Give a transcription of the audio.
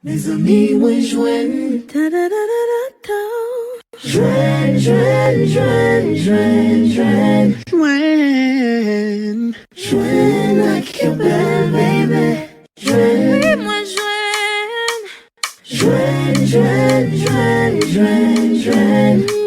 Mezanmi, mwen jwen. Jwen, jwen, jwen, jwen, jwen. Jwen. Jwen like your bell, baby. Jwen. Mwen jwen. Jwen, jwen, jwen, jwen, jwen.